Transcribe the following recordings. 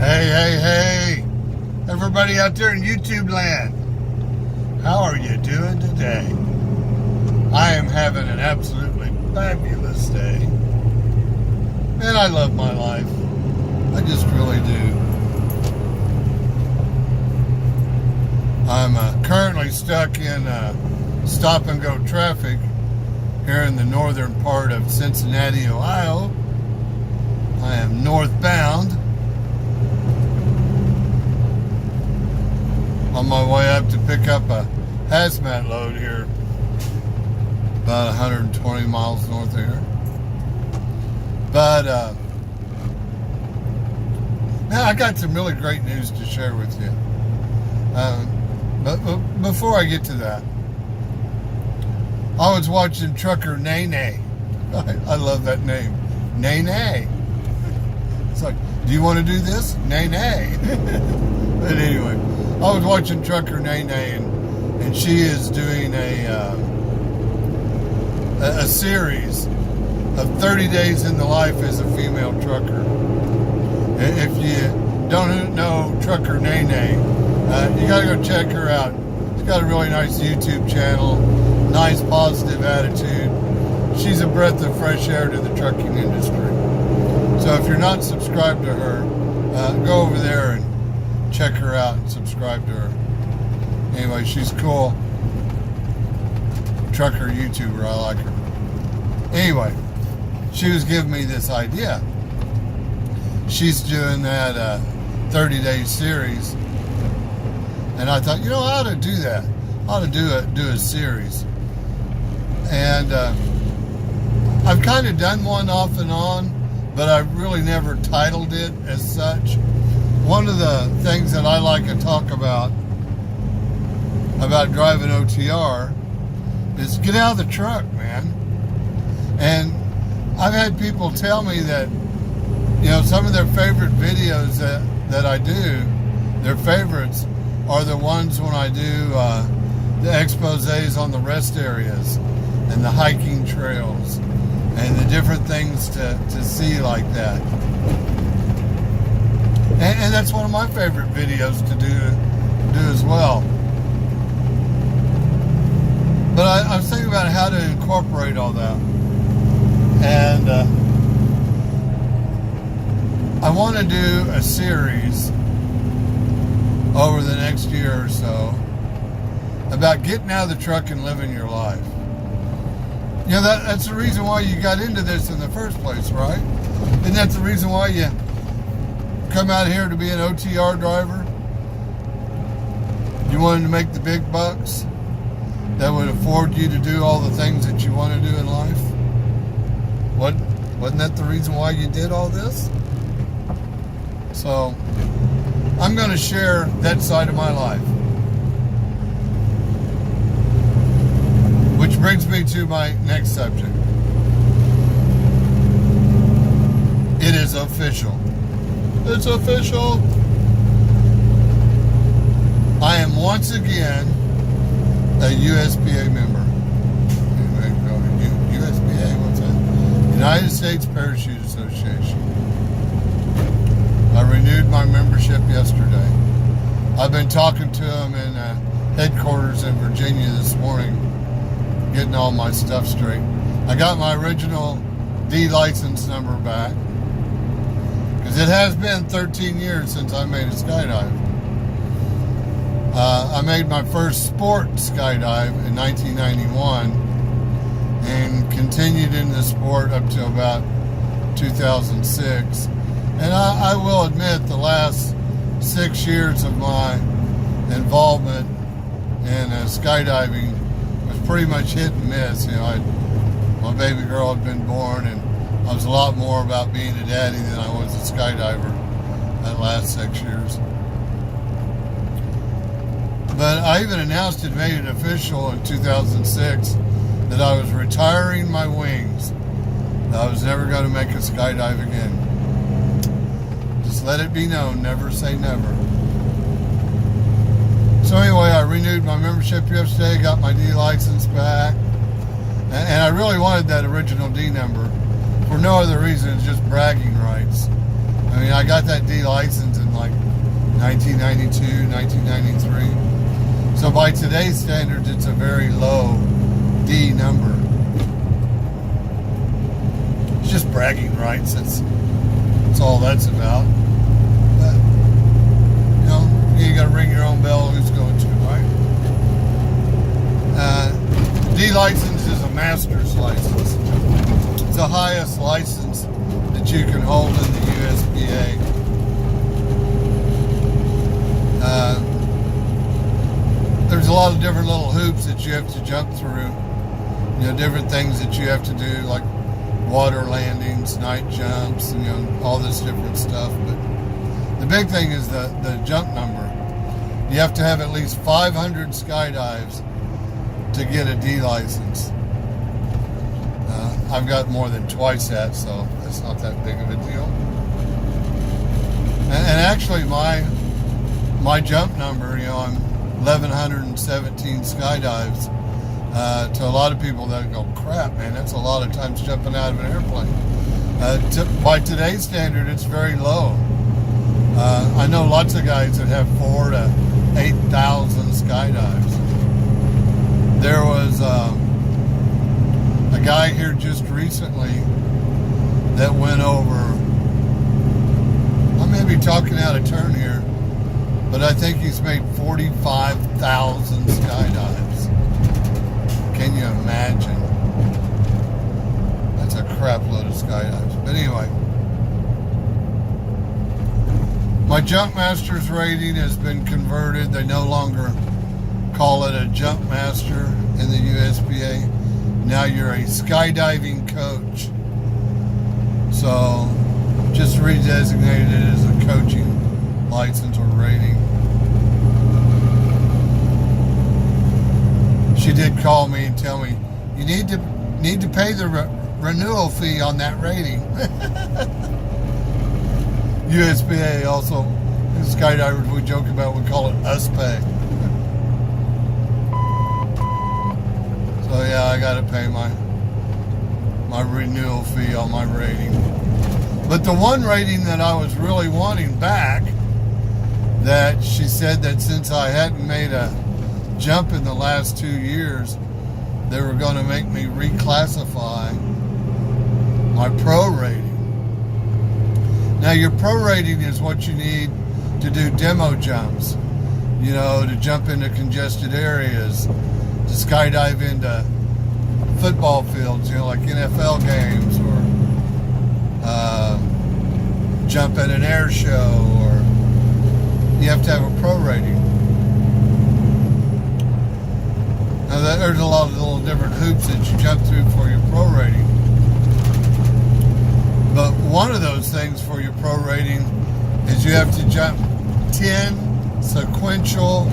Hey, hey, hey, everybody out there in YouTube land, how are you doing today? I am having an absolutely fabulous day. Man, I love my life. I just really do. I'm currently stuck in stop and go traffic here in the northern part of Cincinnati, Ohio. I am northbound on my way up to pick up a hazmat load here about 120 miles north of here. But now I got some really great news to share with you. But before I get to that, I was watching Trucker Nene. I love that name, Nene. It's like, do you want to do this? Nene. But anyway, I was watching Trucker Nene, and she is doing a series of 30 days in the life as a female trucker. If you don't know Trucker Nene, you gotta go check her out. She's got a really nice YouTube channel, nice positive attitude. She's a breath of fresh air to the trucking industry. So if you're not subscribed to her, go over there and check her out and subscribe to her. Anyway, she's cool. Trucker YouTuber, I like her. Anyway, she was giving me this idea. She's doing that 30-day series, and I thought, I ought to do that. I ought to do a series. And I've kind of done one off and on, but I've really never titled it as such. One of the things that I like to talk about driving OTR is get out of the truck, man. And I've had people tell me that, some of their favorite videos that I do, their favorites are the ones when I do the exposés on the rest areas and the hiking trails and the different things to see like that. And that's one of my favorite videos to do as well. But I was thinking about how to incorporate all that. And I want to do a series over the next year or so about getting out of the truck and living your life. That's the reason why you got into this in the first place, right? And that's the reason why you come out here to be an OTR driver. You wanted to make the big bucks that would afford you to do all the things that you want to do in life. Wasn't that the reason why you did all this? So I'm going to share that side of my life. Which brings me to my next subject. It is official. It's official. I am once again a USPA member. USPA, what's that? United States Parachute Association. I renewed my membership yesterday. I've been talking to them in headquarters in Virginia this morning, getting all my stuff straight. I got my original D license number back, because it has been 13 years since I made a skydive. I made my first sport skydive in 1991 and continued in the sport up to about 2006. And I will admit the last 6 years of my involvement in skydiving was pretty much hit and miss. My baby girl had been born, and I was a lot more about being a daddy than I was a skydiver that last 6 years. But I even announced it, made it official in 2006, that I was retiring my wings. That I was never going to make a skydive again. Just let it be known, never say never. So anyway, I renewed my membership yesterday, got my D license back. And I really wanted that original D number for no other reason, it's just bragging rights. I mean, I got that D license in like 1992, 1993. So by today's standards, it's a very low D number. It's just bragging rights. That's all that's about. But, you know, you got to ring your own bell. Who's going to, right? D license is a master's license. It's the highest license that you can hold in the USPA. There's a lot of different little hoops that you have to jump through. You know, different things that you have to do, like water landings, night jumps, and, you know, all this different stuff. But the big thing is the jump number. You have to have at least 500 skydives to get a D license. I've got more than twice that, so that's not that big of a deal. And actually, my jump number, you know, I'm 1,117 skydives. To a lot of people that go, crap, man, that's a lot of times jumping out of an airplane. By today's standard, it's very low. I know lots of guys that have 4,000 to 8,000 skydives. There was a guy here just recently that went over, I may be talking out of turn here, but I think he's made 45,000 skydives. Can you imagine? That's a crap load of skydives. But anyway, my Jump Masters rating has been converted. They no longer call it a Jump Master in the USPA. Now you're a skydiving coach. So just redesignated it as a coaching license or rating. She did call me and tell me, you need to pay the renewal fee on that rating. USPA also, skydivers we joke about, we call it us pay. So yeah, I got to pay my renewal fee on my rating. But the one rating that I was really wanting back, that she said that since I hadn't made a jump in the last 2 years, they were going to make me reclassify my pro rating. Now your pro rating is what you need to do demo jumps, you know, to jump into congested areas, to skydive into football fields, you know, like NFL games, or jump at an air show, or you have to have a pro rating. Now there's a lot of little different hoops that you jump through for your pro rating. But one of those things for your pro rating is you have to jump 10 sequential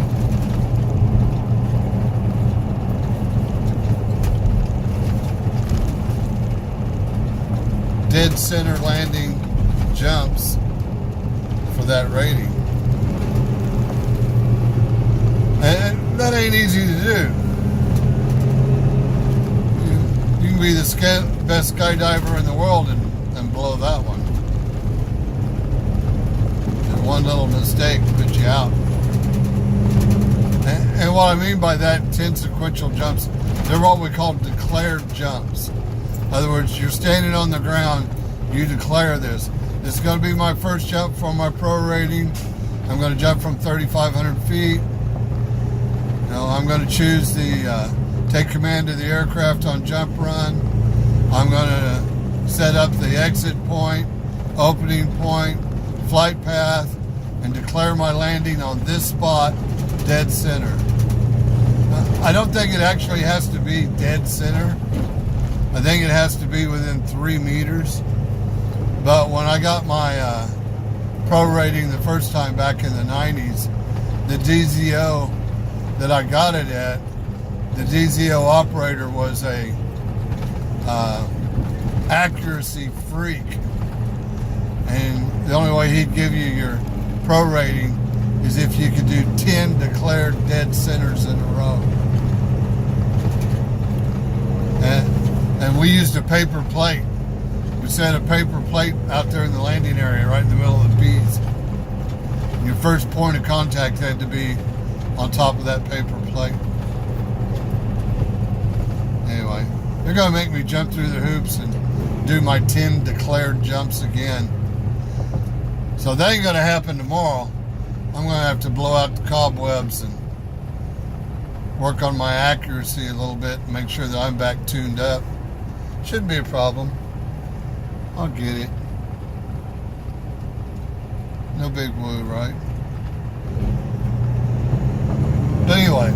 dead center landing jumps for that rating. And that ain't easy to do. You can be the best skydiver in the world and blow that one. And one little mistake puts you out. And what I mean by that, 10 sequential jumps, they're what we call declared jumps. In other words, you're standing on the ground, you declare this. This is going to be my first jump for my pro rating. I'm going to jump from 3,500 feet. You know, I'm going to choose the take command of the aircraft on jump run. I'm going to set up the exit point, opening point, flight path, and declare my landing on this spot, dead center. I don't think it actually has to be dead center. I think it has to be within 3 meters. But when I got my pro rating the first time back in the 90s, the DZO that I got it at, the DZO operator was a accuracy freak. And the only way he'd give you your pro rating is if you could do 10 declared dead centers in a row. And we used a paper plate. We set a paper plate out there in the landing area, right in the middle of the P's. Your first point of contact had to be on top of that paper plate. Anyway, they're going to make me jump through the hoops and do my 10 declared jumps again. So that ain't going to happen tomorrow. I'm going to have to blow out the cobwebs and work on my accuracy a little bit and make sure that I'm back tuned up. Shouldn't be a problem. I'll get it. No big woo, right? But anyway,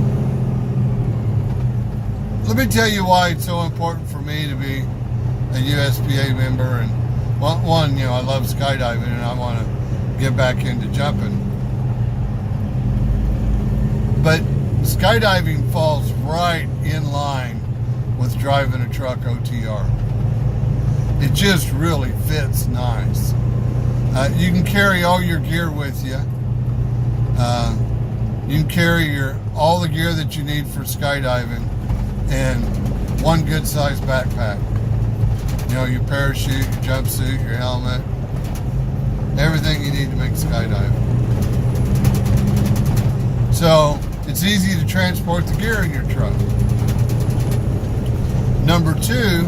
let me tell you why it's so important for me to be a USPA member. And one, I love skydiving and I want to get back into jumping. But skydiving falls right in line with driving a truck OTR. It just really fits nice. You can carry all your gear with you. You can carry all the gear that you need for skydiving in one good sized backpack. Your parachute, your jumpsuit, your helmet, everything you need to make skydiving. So it's easy to transport the gear in your truck. Number two,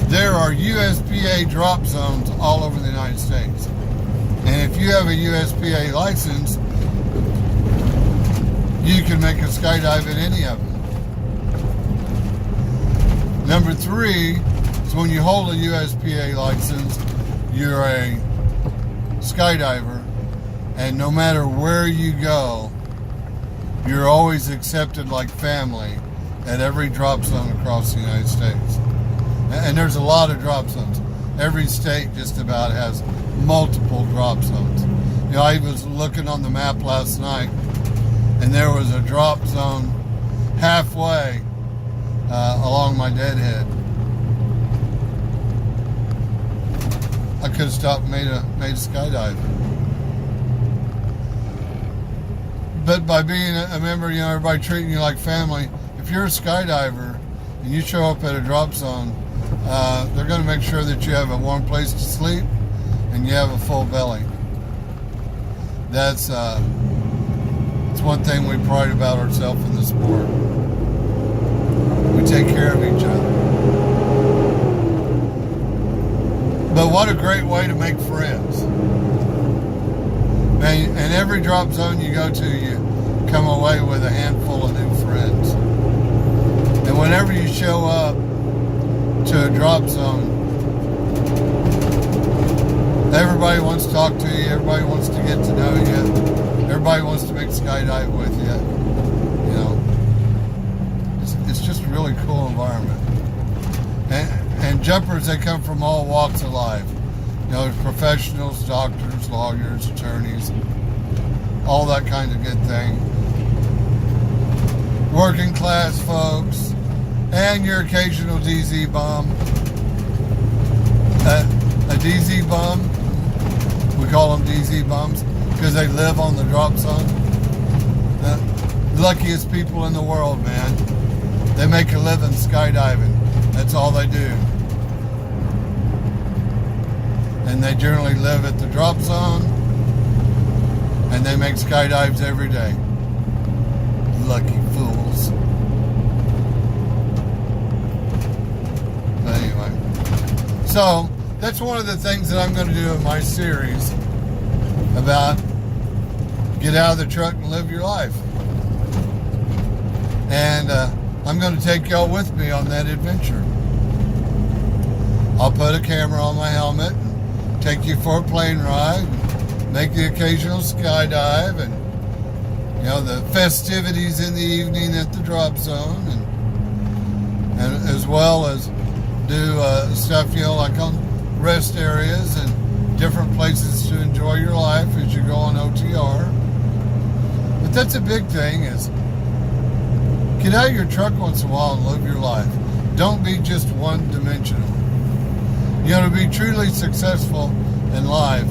there are USPA drop zones all over the United States. And if you have a USPA license, you can make a skydive at any of them. Number three is when you hold a USPA license, you're a skydiver, and no matter where you go, you're always accepted like family at every drop zone across the United States. And there's a lot of drop zones. Every state just about has multiple drop zones. I was looking on the map last night, and there was a drop zone halfway along my deadhead. I could have stopped and made a skydive. But by being a member, everybody treating you like family. If you're a skydiver and you show up at a drop zone, they're going to make sure that you have a warm place to sleep and you have a full belly. That's one thing we pride about ourselves in the sport. We take care of each other. But what a great way to make friends. And every drop zone you go to, you come away with a handful of new friends. And whenever you show up to a drop zone, everybody wants to talk to you, everybody wants to get to know you, everybody wants to make skydive with you. It's just a really cool environment. And jumpers, they come from all walks of life. There's professionals, doctors, lawyers, attorneys, all that kind of good thing. Working class folks, and your occasional DZ bum. A DZ bum, we call them DZ bums because they live on the drop zone. Luckiest people in the world, man. They make a living skydiving. That's all they do. And they generally live at the drop zone, and they make skydives every day. Lucky fools. But anyway, so that's one of the things that I'm going to do in my series about get out of the truck and live your life. And I'm going to take y'all with me on that adventure. I'll put a camera on my helmet, take you for a plane ride, make the occasional skydive, and the festivities in the evening at the drop zone, and as well as do stuff like on rest areas and different places to enjoy your life as you go on OTR. But that's a big thing, is get out of your truck once in a while and live your life. Don't be just one-dimensional. To be truly successful in life,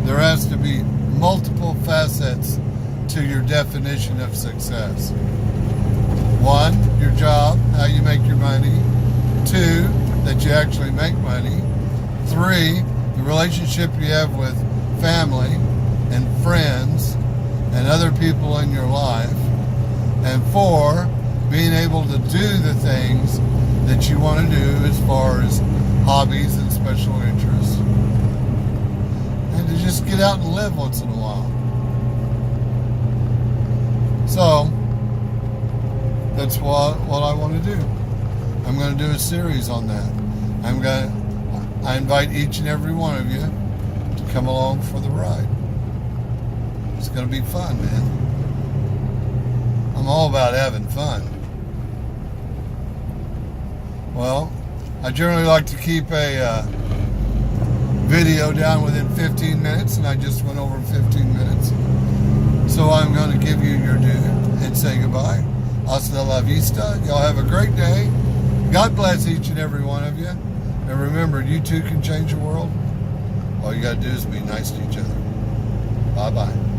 there has to be multiple facets to your definition of success. One, your job, how you make your money. Two, that you actually make money. 3, the relationship you have with family and friends and other people in your life. And 4, being able to do the things that you want to do as far as hobbies and special interests. And to just get out and live once in a while. So, that's what I want to do. I'm going to do a series on that. I invite each and every one of you to come along for the ride. It's going to be fun, man. I'm all about having fun. Well, I generally like to keep a video down within 15 minutes, and I just went over 15 minutes. So I'm going to give you your due and say goodbye. Hasta la vista. Y'all have a great day. God bless each and every one of you. And remember, you too can change the world. All you got to do is be nice to each other. Bye-bye.